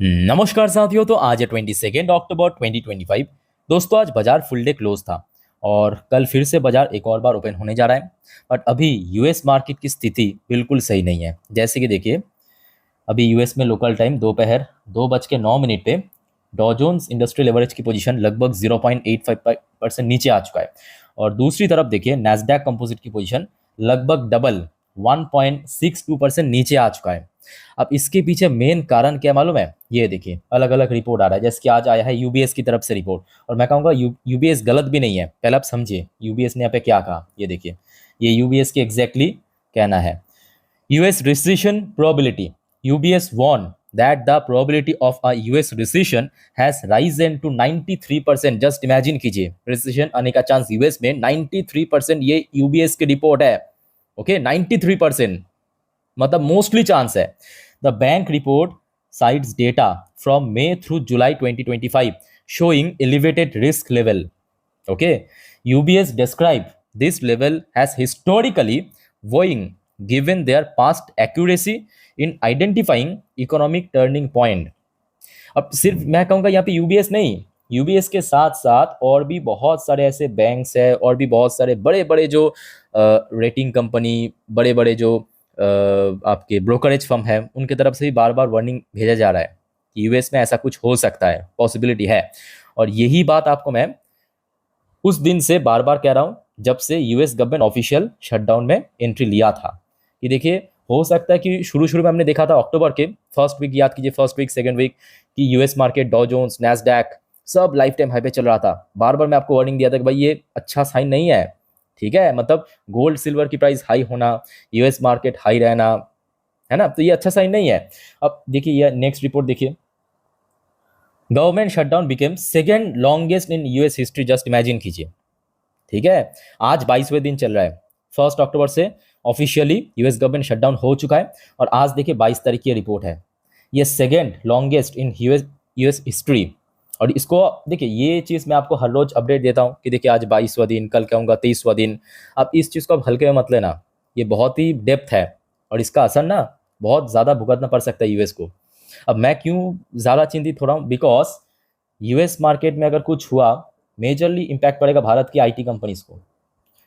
नमस्कार साथियों। तो आज है 22 अक्टूबर 2025। दोस्तों, आज बाजार फुल डे क्लोज था और कल फिर से बाजार एक और बार ओपन होने जा रहा है। बट अभी यूएस मार्केट की स्थिति बिल्कुल सही नहीं है। जैसे कि देखिए, अभी यूएस में लोकल टाइम दोपहर 2:09 पे डॉ जोन्स इंडस्ट्रियल एवरेज की पोजीशन लगभग 0.85% नीचे आ चुका है। और दूसरी तरफ देखिए, नैस्डैक कंपोजिट की पोजीशन लगभग डबल 1.62% नीचे आ चुका है। अब इसके पीछे मेन कारण क्या मालूम है? ये देखिए, अलग अलग रिपोर्ट आ रहा है। जैसे कि आज आया है यूबीएस की तरफ से रिपोर्ट, और मैं कहूँगा यूबीएस गलत भी नहीं है। पहले आप समझिए यूबीएस ने यहाँ पे क्या कहा। ये देखिए, ये यूबीएस के एग्जैक्टली कहना है। US recession probability. UBS warned that the probability of a US recession has risen to 93%. Just imagine कीजिए, रिसेशन आने का चांस यूएस में 93%। ये यूबीएस की रिपोर्ट है। ओके, 93% मतलब मोस्टली चांस है। The bank report sites data from May through July 2025 showing elevated risk level. Okay, UBS described this level as historically worrying given their past accuracy in identifying economic turning point. अब सिर्फ मैं कहूँगा यहाँ पे UBS नहीं, UBS के साथ साथ और भी बहुत सारे ऐसे बैंक्स हैं और भी बहुत सारे बड़े बड़े जो रेटिंग कंपनी, बड़े बड़े जो आपके ब्रोकरेज फर्म है, उनके तरफ से भी बार बार वार्निंग भेजा जा रहा है कि यूएस में ऐसा कुछ हो सकता है, पॉसिबिलिटी है। और यही बात आपको मैं उस दिन से बार बार कह रहा हूं जब से यूएस गवर्नमेंट ऑफिशियल शटडाउन में एंट्री लिया था। कि देखिए, हो सकता है कि शुरू शुरू में हमने देखा था अक्टूबर के फर्स्ट वीक, याद कीजिए फर्स्ट वीक सेकंड वीक, कि यूएस मार्केट डॉ जोन्स नैस्डैक सब लाइफ टाइम हाई पे चल रहा था। बार बार मैं आपको वार्निंग दिया था कि भाई ये अच्छा साइन नहीं है। ठीक है, मतलब गोल्ड सिल्वर की प्राइस हाई होना, यूएस मार्केट हाई रहना, है ना, तो ये अच्छा साइन नहीं है। अब देखिए ये नेक्स्ट रिपोर्ट देखिए, government shutdown became second longest in US history. Just imagine कीजिए। ठीक है, आज 22वें दिन चल रहा है। 1 अक्टूबर से ऑफिशियली यूएस गवर्नमेंट शटडाउन हो चुका है और आज देखिए 22 तारीख की रिपोर्ट है। ये second longest in US history. और इसको देखिए, ये चीज़ मैं आपको हर रोज अपडेट देता हूँ कि देखिए आज 22वां दिन, कल कहूँगा 23वां दिन। अब इस चीज़ को आप हल्के में मत लेना, ये बहुत ही डेप्थ है और इसका असर ना बहुत ज़्यादा भुगतना पड़ सकता है यूएस को। अब मैं क्यों ज़्यादा चिंतित हो रहा हूँ? बिकॉज यूएस मार्केट में अगर कुछ हुआ, मेजरली इम्पैक्ट पड़ेगा भारत की आईटी कंपनीज को,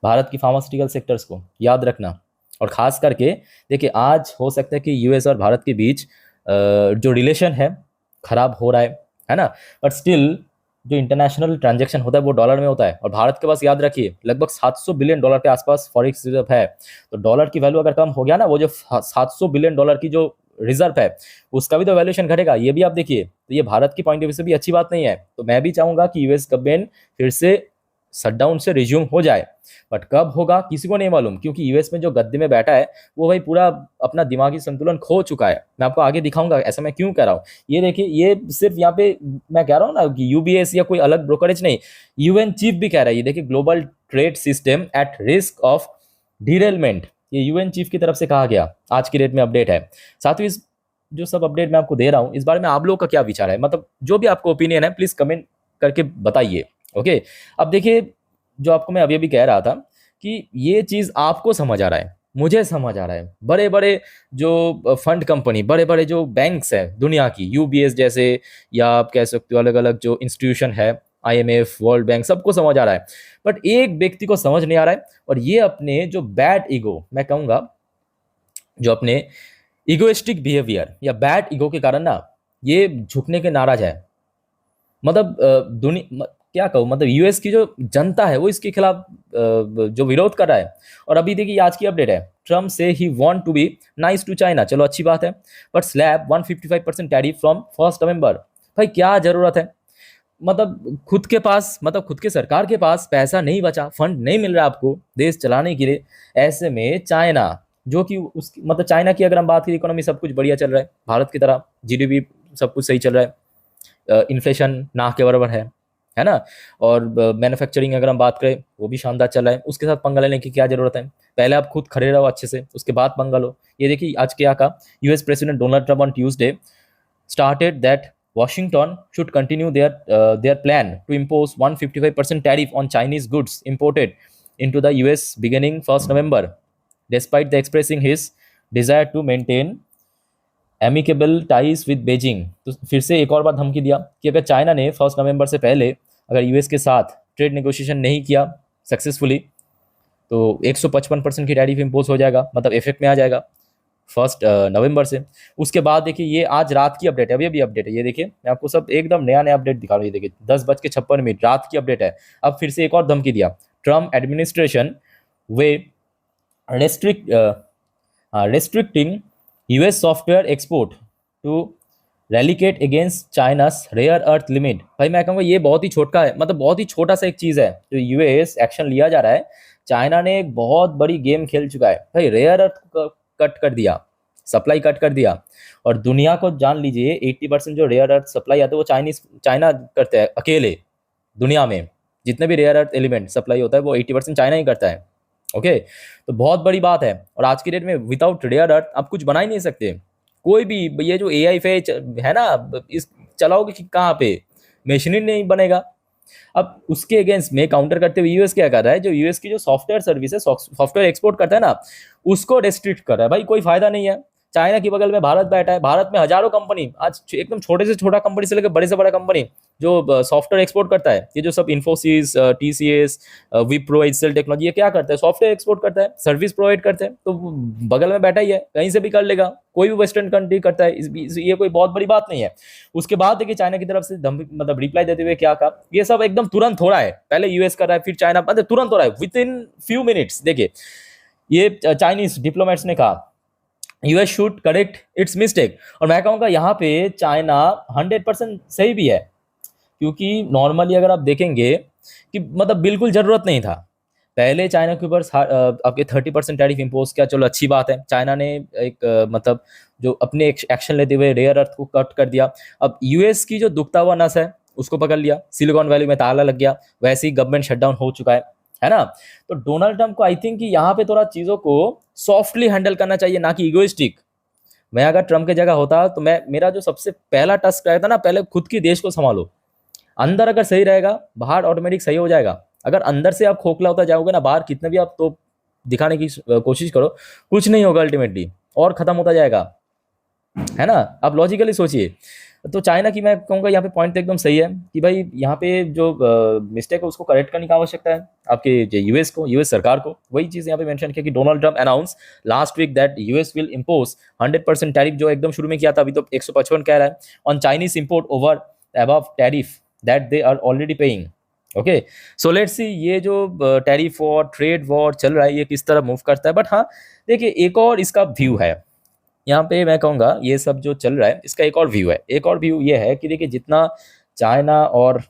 भारत की फार्मास्यूटिकल सेक्टर्स को, याद रखना। और खास करके देखिए, आज हो सकता है कि यूएस और भारत के बीच जो रिलेशन है खराब हो रहा है ना, बट स्टिल जो इंटरनेशनल ट्रांजैक्शन होता है वो डॉलर में होता है और भारत के पास, याद रखिए, लगभग 700 बिलियन डॉलर के आसपास फॉरेक्स रिजर्व है। तो डॉलर की वैल्यू अगर कम हो गया ना, वो जो 700 बिलियन डॉलर की जो रिजर्व है उसका भी तो वैल्यूएशन घटेगा। ये भी आप देखिए, तो ये भारत की पॉइंट ऑफ व्यू से भी अच्छी बात नहीं है। तो मैं भी चाहूंगा कि यूएस गवर्नमेंट फिर से शटडाउन से रिज्यूम हो जाए, बट कब होगा किसी को नहीं मालूम, क्योंकि यूएस में जो गद्दे में बैठा है वो भाई पूरा अपना दिमागी संतुलन खो चुका है। मैं आपको आगे दिखाऊंगा ऐसा मैं क्यों कह रहा हूँ। ये देखिए, ये सिर्फ यहाँ पे मैं कह रहा हूँ ना कि यूबीएस या कोई अलग ब्रोकरेज नहीं, यूएन चीफ भी कह रहा है। ये देखिए, global trade system at risk of derailment, ये यूएन चीफ की तरफ से कहा गया। आज की डेट में अपडेट है। साथ ही इस जो सब अपडेट मैं आपको दे रहा हूँ, इस बारे में आप लोगों का क्या विचार है? मतलब जो भी आपको ओपिनियन है प्लीज कमेंट करके बताइए। ओके, अब देखिए, जो आपको मैं अभी अभी कह रहा था कि ये चीज आपको समझ आ रहा है, मुझे समझ आ रहा है, बड़े बड़े जो फंड कंपनी, बड़े बड़े जो बैंक्स हैं दुनिया की, यूबीएस जैसे, या आप कह सकते हो अलग अलग जो इंस्टीट्यूशन है, आईएमएफ, वर्ल्ड बैंक, सबको समझ आ रहा है। बट एक व्यक्ति को समझ नहीं आ रहा है, और ये अपने जो बैड ईगो, मैं कहूंगा जो अपने इगोइस्टिक बिहेवियर या बैड ईगो के कारण ना ये झुकने के नाराज है। मतलब दुनिया क्या कहूँ, मतलब यूएस की जो जनता है वो इसके खिलाफ जो विरोध कर रहा है। और अभी देखिए आज की अपडेट है, Trump says he want to be nice to China. चलो अच्छी बात है, but slap 155% tariff from 1 November. भाई क्या जरूरत है? मतलब खुद के पास, मतलब खुद के सरकार के पास पैसा नहीं बचा, फंड नहीं मिल रहा आपको देश चलाने के लिए। ऐसे में चाइना, जो कि उसकी मतलब चाइना की अगर हम बात करें, इकोनॉमी सब कुछ बढ़िया चल रहा है, भारत की तरह जीडीपी सब कुछ सही चल रहा है, इन्फ्लेशन ना के बराबर है ना, और मैन्युफैक्चरिंग अगर हम बात करें वो भी शानदार चल रहा है। उसके साथ पंगा लेने की क्या जरूरत है? पहले आप खुद खड़े रहो अच्छे से, उसके बाद पंगा लो। ये देखिए आज क्या कहा US president Donald Trump on Tuesday started that Washington should continue their plan to impose 155% tariff on Chinese goods imported into the US beginning 1 November, despite the expressing his desire to maintain amicable ties with Beijing, तो फिर से एक और बार धमकी दिया कि अगर China ने 1 नवंबर से पहले अगर यूएस के साथ ट्रेड नेगोशिएशन नहीं किया सक्सेसफुली तो 155% की टैरिफ इम्पोज हो जाएगा, मतलब इफेक्ट में आ जाएगा 1 नवंबर से। उसके बाद देखिए ये आज रात की अपडेट है, अभी अभी अपडेट है, ये देखिए मैं आपको सब एकदम नया नया अपडेट दिखा रहा हूँ। ये देखिए 10:56 रात की अपडेट है। अब फिर से एक और धमकी दिया, Trump administration weighs restrict restricting US software export to retaliate against China's rare earth limit. भाई मैं कहूँगा ये बहुत ही छोटा है, मतलब बहुत ही छोटा सा एक चीज़ है जो यूएस एक्शन लिया जा रहा है। चाइना ने एक बहुत बड़ी गेम खेल चुका है भाई, रेयर अर्थ कट कर दिया, सप्लाई कट कर दिया। और दुनिया को जान लीजिए 80% जो रेयर अर्थ सप्लाई आते हैं वो चाइना करते हैं अकेले। दुनिया में जितने भी रेयर अर्थ एलिमेंट सप्लाई होता है वो 80% चाइना ही करता है। ओके, तो बहुत बड़ी बात है। और आज की डेट में विदाउट रेयर अर्थ आप कुछ बना ही नहीं सकते। कोई भी ये जो एआई पे है ना, इस चलाओगे कि कहाँ पे, मशीन ही नहीं बनेगा। अब उसके अगेंस्ट में काउंटर करते हुए यूएस क्या कर रहा है, जो यूएस की जो सॉफ्टवेयर सर्विस है, सॉफ्टवेयर एक्सपोर्ट करता है ना, उसको रेस्ट्रिक्ट कर रहा है। भाई कोई फायदा नहीं है। चाइना की बगल में भारत बैठा है, भारत में हजारों कंपनी, आज एकदम छोटे से छोटा कंपनी से लेकर बड़े से बड़ा कंपनी जो सॉफ्टवेयर एक्सपोर्ट करता है, ये जो सब Infosys, TCS, Wipro, HCL technology, ये क्या करता है, सॉफ्टवेयर एक्सपोर्ट करता है, सर्विस प्रोवाइड करते हैं। तो बगल में बैठा ही है, कहीं से भी कर लेगा, कोई भी वेस्टर्न कंट्री करता है, ये कोई बहुत बड़ी बात नहीं है। उसके बाद देखिए चाइना की तरफ से मतलब रिप्लाई देते हुए क्या कहा, ये सब एकदम तुरंत हो रहा है, पहले यूएस कर रहा है फिर चाइना, मतलब तुरंत हो रहा है, विद इन फ्यू मिनट्स। देखिए ये चाइनीज डिप्लोमेट्स ने कहा US should correct it's mistake. और मैं कहूँगा यहाँ पे चाइना 100% सही भी है, क्योंकि नॉर्मली अगर आप देखेंगे कि मतलब बिल्कुल ज़रूरत नहीं था। पहले चाइना के ऊपर आपके 30% टैरिफ इम्पोज किया, चलो अच्छी बात है। चाइना ने एक मतलब जो अपने एक्शन लेते हुए रेयर अर्थ को कट कर दिया। अब यूएस की जो दुखता हुआ नस है उसको पकड़ लिया, सिलिकॉन वैली में ताला लग गया, वैसे ही गवर्नमेंट शटडाउन हो चुका है ना। तो डोनाल्ड ट्रंप को आई थिंक कि यहाँ पे थोड़ा चीज़ों को सॉफ्टली हैंडल करना चाहिए, ना कि इगोइस्टिक। मैं अगर ट्रंप के जगह होता तो मेरा जो सबसे पहला टास्क रहता ना, पहले खुद की देश को संभालो। अंदर अगर सही रहेगा बाहर ऑटोमेटिक सही हो जाएगा। अगर अंदर से आप खोखला होता जाओगे ना, बाहर कितने भी आप तो दिखाने की कोशिश करो, कुछ नहीं होगा अल्टीमेटली, और खत्म होता जाएगा, है ना। आप लॉजिकली सोचिए। तो चाइना की मैं कहूँगा यहाँ पे पॉइंट तो एकदम सही है कि भाई यहाँ पे जो मिस्टेक है उसको करेक्ट करने की आवश्यकता है आपके यूएस सरकार को। वही चीज़ यहाँ पे मेंशन किया कि Donald Trump announce last week that US will impose 100% tariff, जो एकदम शुरू में किया था, अभी तो 155 कह रहा है, on Chinese import over above tariff that they are already paying. Okay, so let's see ये जो टैरिफ वॉर, ट्रेड वॉर चल रहा है, ये किस तरह मूव करता है। बट हाँ देखिए एक और इसका व्यू है यहाँ पे, मैं कहूँगा ये सब जो चल रहा है इसका एक और व्यू है। एक और व्यू ये है कि देखिए जितना चाइना और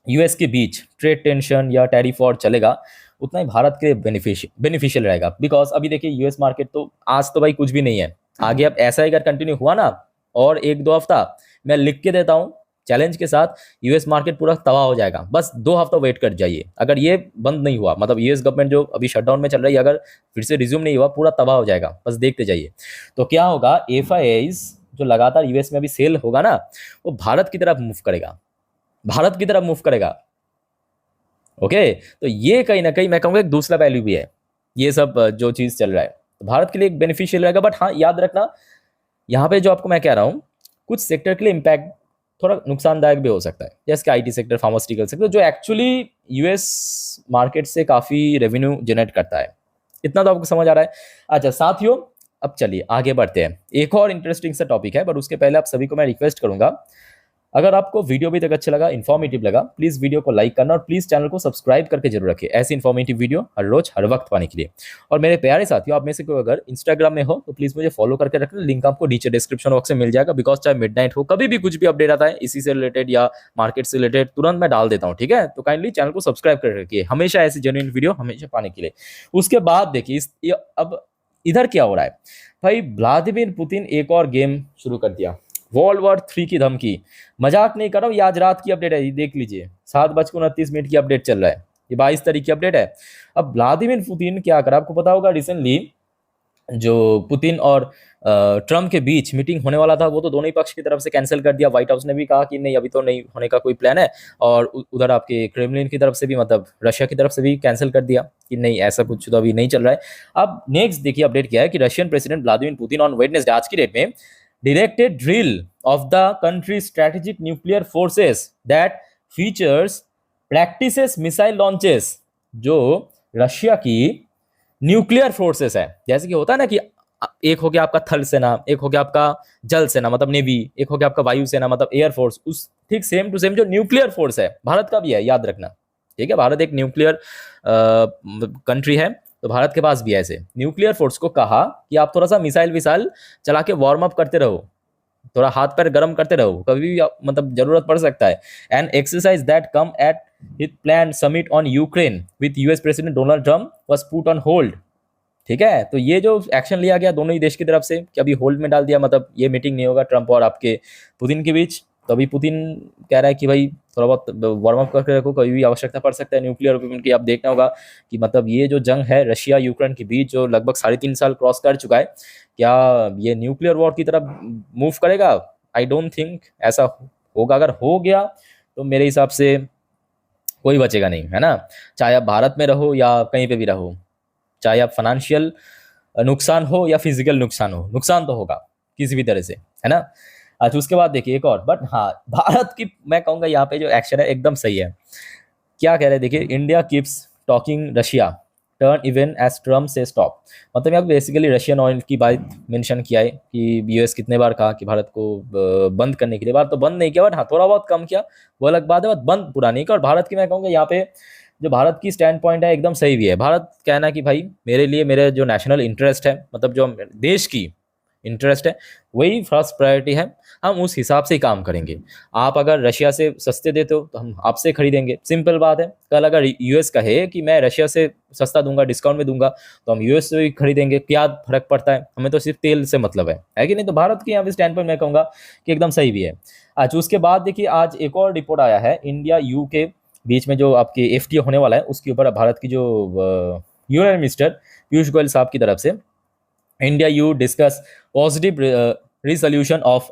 यूएस के बीच ट्रेड टेंशन या टैरिफ वॉर चलेगा उतना ही भारत के बेनिफिशियल रहेगा। बिकॉज अभी देखिए यूएस मार्केट तो आज तो भाई कुछ भी नहीं है, आगे अब ऐसा ही अगर कंटिन्यू हुआ ना और 1-2 हफ्ता, मैं लिख के देता हूँ चैलेंज के साथ, यूएस मार्केट पूरा तबाह हो जाएगा। बस 2 हफ्ता वेट कर जाइए। अगर ये बंद नहीं हुआ, मतलब यूएस गवर्नमेंट जो अभी शटडाउन में चल रही है, अगर फिर से रिज्यूम नहीं हुआ, पूरा तबाह हो जाएगा। बस देखते जाइए। तो क्या होगा, एफआईआईज जो लगातार यूएस में अभी सेल होगा ना, वो भारत की तरफ मूव करेगा, भारत की तरफ मूव करेगा। ओके, तो ये कहीं ना कहीं मैं कहूँगा एक दूसरा वैल्यू भी है, ये सब जो चीज़ चल रहा है तो भारत के लिए एक बेनिफिशियल रहेगा। बट हाँ याद रखना, यहाँ पे जो आपको मैं कह रहा हूँ, कुछ सेक्टर के लिए इम्पैक्ट थोड़ा नुकसानदायक भी हो सकता है, जैसे कि आईटी सेक्टर, फार्मास्यूटिकल सेक्टर, जो एक्चुअली यूएस मार्केट से काफ़ी रेवेन्यू जनरेट करता है। इतना तो आपको समझ आ रहा है। अच्छा साथियों, अब चलिए आगे बढ़ते हैं। एक और इंटरेस्टिंग सा टॉपिक है, बट उसके पहले आप सभी को मैं रिक्वेस्ट करूंगा, अगर आपको वीडियो भी तक अच्छा लगा, इन्फॉर्मेटिव लगा, प्लीज़ वीडियो को लाइक करना और प्लीज़ चैनल को सब्सक्राइब करके जरूर रखिए ऐसी इन्फॉर्मेटिव वीडियो हर रोज हर वक्त पाने के लिए। और मेरे प्यारे साथियों, आप में से कोई अगर इंस्टाग्राम में हो तो प्लीज़ मुझे फॉलो करके रखना, लिंक आपको नीचे डिस्क्रिप्शन बॉक्स में मिल जाएगा। बिकॉज चाहे मिडनाइट हो, कभी भी कुछ भी अपडेट आता है इसी से रिलेटेड या मार्केट से रिलेटेड, तुरंत मैं डाल देता हूँ, ठीक है। तो काइंडली चैनल को सब्सक्राइब कर रखिए हमेशा ऐसी जेन्युइन वीडियो हमेशा पाने के लिए। उसके बाद देखिए अब इधर क्या हो रहा है भाई, व्लादिमीर पुतिन एक और गेम शुरू कर दिया, वर्ल्ड वॉर 3 की धमकी। मजाक नहीं कर रहा हूँ, ये आज रात की अपडेट है, ये देख लीजिए, 7:29 की अपडेट चल रहा है, ये 22 तारीख की अपडेट है। अब व्लादिमीर पुतिन क्या करा, आपको पता होगा रिसेंटली जो पुतिन और ट्रम्प के बीच मीटिंग होने वाला था, वो तो दोनों ही पक्ष की तरफ से कैंसिल कर दिया। व्हाइट हाउस ने भी कहा कि नहीं अभी तो नहीं होने का कोई प्लान है, और उधर आपके क्रेमलिन की तरफ से भी, मतलब रशिया की तरफ से भी कैंसिल कर दिया कि नहीं ऐसा कुछ तो अभी नहीं चल रहा है। अब नेक्स्ट देखिए अपडेट क्या है कि Russian president Vladimir Putin on Wednesday, आज की डेट में directed drill of the country's strategic nuclear forces that features practices missile launches, जो रशिया की न्यूक्लियर फोर्सेस है, जैसे कि होता है ना कि एक हो गया आपका थल सेना, एक हो गया आपका जल सेना मतलब नेवी, एक हो गया आपका वायु सेना मतलब एयर फोर्स, उस ठीक सेम टू सेम जो न्यूक्लियर फोर्स है भारत का भी है, याद रखना। ठीक है, भारत एक न्यूक्लियर कंट्री है, तो भारत के पास भी है ऐसे न्यूक्लियर फोर्स को कहा कि आप थोड़ा सा मिसाइल विसाइल चला के वार्म अप करते रहो, थोड़ा हाथ पैर गर्म करते रहो, कभी भी मतलब जरूरत पड़ सकता है। And exercise that come at hit plan summit on Ukraine with US president Donald Trump was put on hold. ठीक है, तो ये जो एक्शन लिया गया दोनों ही देश की तरफ से कि अभी होल्ड में डाल दिया, मतलब ये मीटिंग नहीं होगा ट्रम्प और आपके पुतिन के बीच। तो अभी पुतिन कह रहा है कि भाई थोड़ा बहुत वार्म अप करके रखो, कभी भी आवश्यकता पड़ सकता है न्यूक्लियर वेपन की। आप देखना होगा कि मतलब ये जो जंग है रशिया यूक्रेन के बीच जो लगभग 3.5 साल क्रॉस कर चुका है, क्या ये न्यूक्लियर वॉर की तरफ मूव करेगा? आई डोंट थिंक ऐसा होगा। अगर हो गया तो मेरे हिसाब से कोई बचेगा नहीं, है ना। चाहे आप भारत में रहो या कहीं पे भी रहो, चाहे आप फाइनेंशियल नुकसान हो या फिजिकल नुकसान हो, नुकसान तो होगा किसी भी तरह से, है ना। अच्छा, उसके बाद देखिए एक और, बट हाँ भारत की मैं कहूँगा यहाँ पे जो एक्शन है एकदम सही है। क्या कह रहे हैं देखिए, India keeps talking Russia turn even as Trump says stop. मतलब यहाँ बेसिकली रशियन ऑयल की बात मेंशन किया है कि यूएस कितने बार कहा कि भारत को बंद करने के लिए, बार तो बंद नहीं किया, बट हाँ थोड़ा बहुत कम किया, वो अलग बात है, बट बंद पूरा नहीं किया। और भारत की मैं कहूँगा यहाँ पे जो भारत की स्टैंड पॉइंट है एकदम सही भी है। भारत कहना कि भाई मेरे लिए मेरे जो नेशनल इंटरेस्ट है, मतलब जो देश की इंटरेस्ट है वही फर्स्ट प्रायोरिटी है, हम उस हिसाब से ही काम करेंगे। आप अगर रशिया से सस्ते देते हो तो हम आपसे खरीदेंगे, सिंपल बात है। कल अगर यूएस कहे कि मैं रशिया से सस्ता दूंगा, डिस्काउंट में दूंगा, तो हम यूएस से ही खरीदेंगे, क्या फर्क पड़ता है, हमें तो सिर्फ तेल से मतलब है कि नहीं। तो भारत की यहाँ पे स्टैंड पर मैं कहूँगा कि एकदम सही भी है। अच्छा, उसके बाद देखिए आज एक और रिपोर्ट आया है, इंडिया यू के बीच में जो आपके एफटीए होने वाला है उसके ऊपर भारत की जो यूनियन मिनिस्टर पीयूष गोयल साहब की तरफ से India you discuss positive resolution of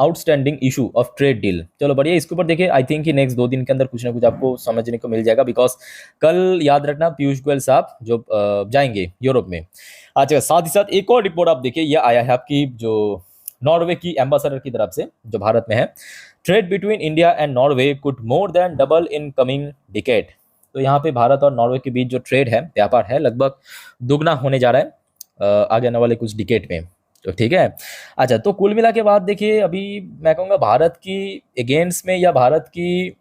outstanding issue of trade deal. चलो बढ़िया, इसके ऊपर देखिए आई थिंक कि नेक्स्ट 2 दिन के अंदर कुछ ना कुछ आपको समझने को मिल जाएगा, बिकॉज कल याद रखना पीयूष गोयल साहब जो जाएंगे यूरोप में। अच्छा, साथ ही साथ एक और रिपोर्ट आप देखिए, ये आया है आपकी जो नॉर्वे की एम्बेसडर की तरफ से जो भारत में है, trade between India and Norway could more than double in coming decade. तो यहाँ पे भारत और नॉर्वे के बीच जो ट्रेड है, व्यापार है, लगभग दुगना होने जा रहा है आगे आने वाले कुछ डिकेड में। तो ठीक है। अच्छा, तो कुल मिला के बाद देखिए अभी मैं कहूँगा भारत की अगेंस्ट में या भारत की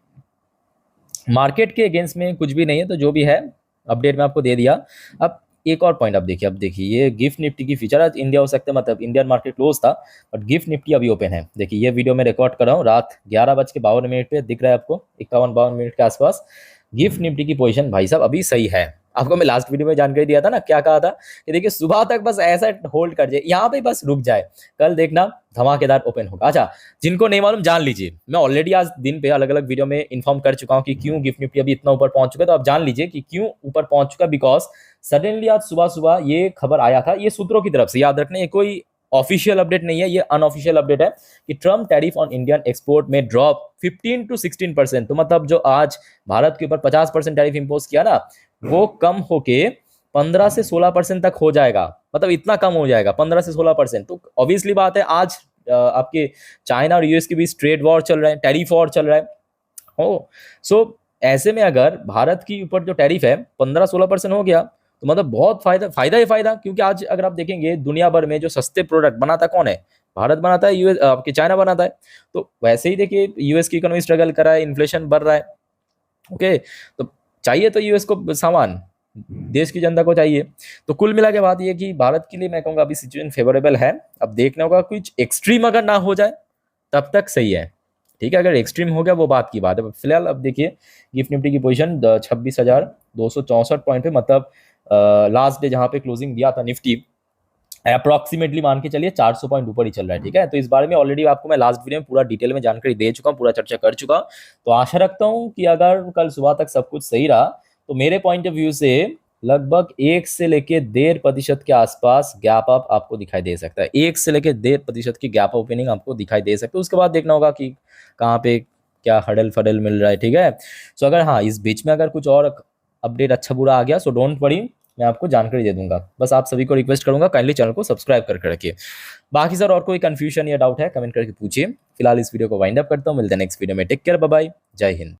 मार्केट के अगेंस्ट में कुछ भी नहीं है, तो जो भी है अपडेट मैं आपको दे दिया। अब एक और पॉइंट आप देखिए, अब देखिए ये गिफ्ट निफ्टी की फीचर आज इंडिया हो सकता है, मतलब इंडियन मार्केट क्लोज था बट गिफ्ट निफ्टी अभी ओपन है। देखिए ये वीडियो मैं रिकॉर्ड कर रहा हूँ रात 11:52 पे, दिख रहा है आपको 51-52 के आसपास। गिफ्ट निफ्टी की पोजीशन भाई साहब अभी सही है। आपको मैं लास्ट वीडियो में जानकारी दिया था ना, क्या कहा था कि देखिए सुबह तक बस ऐसा होल्ड कर जाए, यहाँ पे बस रुक जाए, कल देखना धमाकेदार ओपन होगा। अच्छा, जिनको नहीं मालूम जान लीजिए, मैं ऑलरेडी आज दिन पे अलग अलग वीडियो में इन्फॉर्म कर चुका हूँ कि क्यों गिफ्ट निफ्टी अभी इतना ऊपर पहुंच चुका है। तो आप जान लीजिए कि क्यों ऊपर पहुंच चुका, बिकॉज सडनली आज सुबह सुबह ये खबर आया था, ये सूत्रों की तरफ से, याद रखना ये कोई ऑफिशियल अपडेट नहीं है, ये अनऑफिशियल अपडेट है कि Trump tariff on Indian export में ड्रॉप 15 to 16%। तो मतलब जो आज भारत के ऊपर 50% टैरिफ इंपोज किया ना, वो कम होके 15 से 16% तक हो जाएगा। मतलब इतना कम हो जाएगा 15 से 16%। तो ऑब्वियसली बात है आज आपके चाइना और यूएस के बीच ट्रेड वॉर चल रहा है, टैरिफ वॉर चल रहा है हो। सो ऐसे में अगर भारत के ऊपर जो टैरिफ है 15-16% हो गया, तो मतलब बहुत फायदा ही फायदा। क्योंकि आज अगर आप देखेंगे दुनिया भर में जो सस्ते प्रोडक्ट बनाता कौन है, भारत बनाता है, यूएस आपके चाइना बनाता है। तो वैसे ही देखिए यूएस की इकोनॉमी स्ट्रगल कर रहा है, इन्फ्लेशन बढ़ रहा है, ओके। तो चाहिए तो यूएस को सामान, देश की जनता को चाहिए। तो कुल मिला के बात ये कि भारत के लिए मैं कहूँगा अभी सिचुएशन फेवरेबल है। अब देखना होगा कुछ एक्सट्रीम अगर ना हो जाए तब तक सही है, ठीक है। अगर एक्सट्रीम हो गया वो बात की बात है। फिलहाल अब देखिए गिफ्ट निफ्टी की पोजीशन 26,264 पॉइंट पे, मतलब लास्ट डे जहां पे क्लोजिंग दिया था निफ्टी, अप्रॉक्सीमेटली मान के चलिए 400 पॉइंट ऊपर ही चल रहा है, ठीक है। तो इस बारे में ऑलरेडी आपको मैं लास्ट वीडियो में पूरा डिटेल में जानकारी दे चुका हूँ, पूरा चर्चा कर चुका हूँ। तो आशा रखता हूँ कि अगर कल सुबह तक सब कुछ सही रहा तो मेरे पॉइंट ऑफ व्यू से लगभग 1 से लेके 1.5% के आसपास गैप अप आपको दिखाई दे सकता है। 1 से लेके 1.5% की गैप ओपनिंग आपको दिखाई दे सकती है। उसके बाद देखना होगा कि कहाँ पे क्या हडल फडल मिल रहा है, ठीक है। सो अगर हाँ इस बीच में अगर कुछ और अपडेट अच्छा बुरा आ गया सो डोंट वरी, मैं आपको जानकारी दे दूंगा। बस आप सभी को रिक्वेस्ट करूंगा काइंडली चैनल को सब्सक्राइब करके रखिए। बाकी सर और कोई कंफ्यूजन या डाउट है कमेंट करके पूछिए। फिलहाल इस वीडियो को वाइंड अप करता हूँ, मिलते हैं नेक्स्ट वीडियो में। टेक केयर, बाय बाय, जय हिंद।